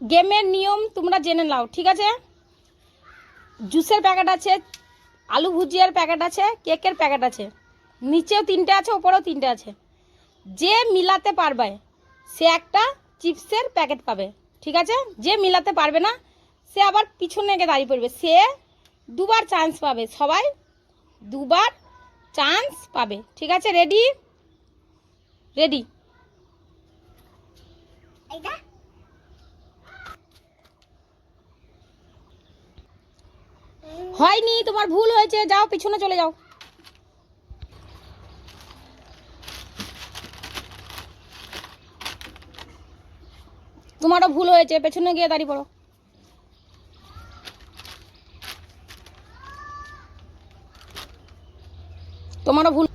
গেমের নিয়ম তোমরা জেনে নাও, ঠিক আছে? জুসের প্যাকেট আছে, আলু ভুজিয়ার প্যাকেট আছে, কেকের প্যাকেট আছে, নিচেও 3টে আছে, ওপরেও 3টে আছে। যে মিলাতে পারবে সে একটা চিপসের প্যাকেট পাবে, ঠিক আছে? যে মিলাতে পারবে না সে আবার পিছনে গিয়ে দাঁড়িয়ে পড়বে, সে 2বার চান্স পাবে, সবাই 2বার চান্স পাবে, ঠিক আছে? রেডি? রেডি? হয়নি, তোমার ভুল হয়েছে, যাও পিছনে চলে যাও। তোমারও ভুল হয়েছে, পেছনে গিয়ে দাঁড়িয়ে পড়ো। তোমারও ভুল।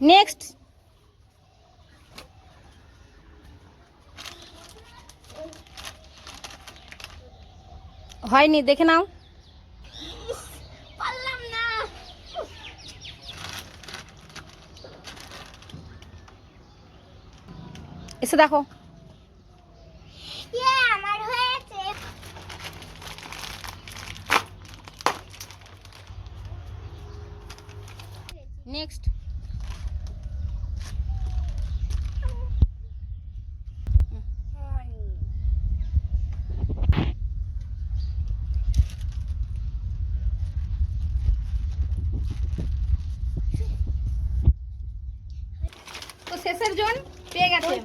নেক্সট। হয়নি, দেখে নাও। পারলাম না। এসে দেখো। আমার হয়েছে। নেক্সট। তো শেষের জন পেয়ে গেছে।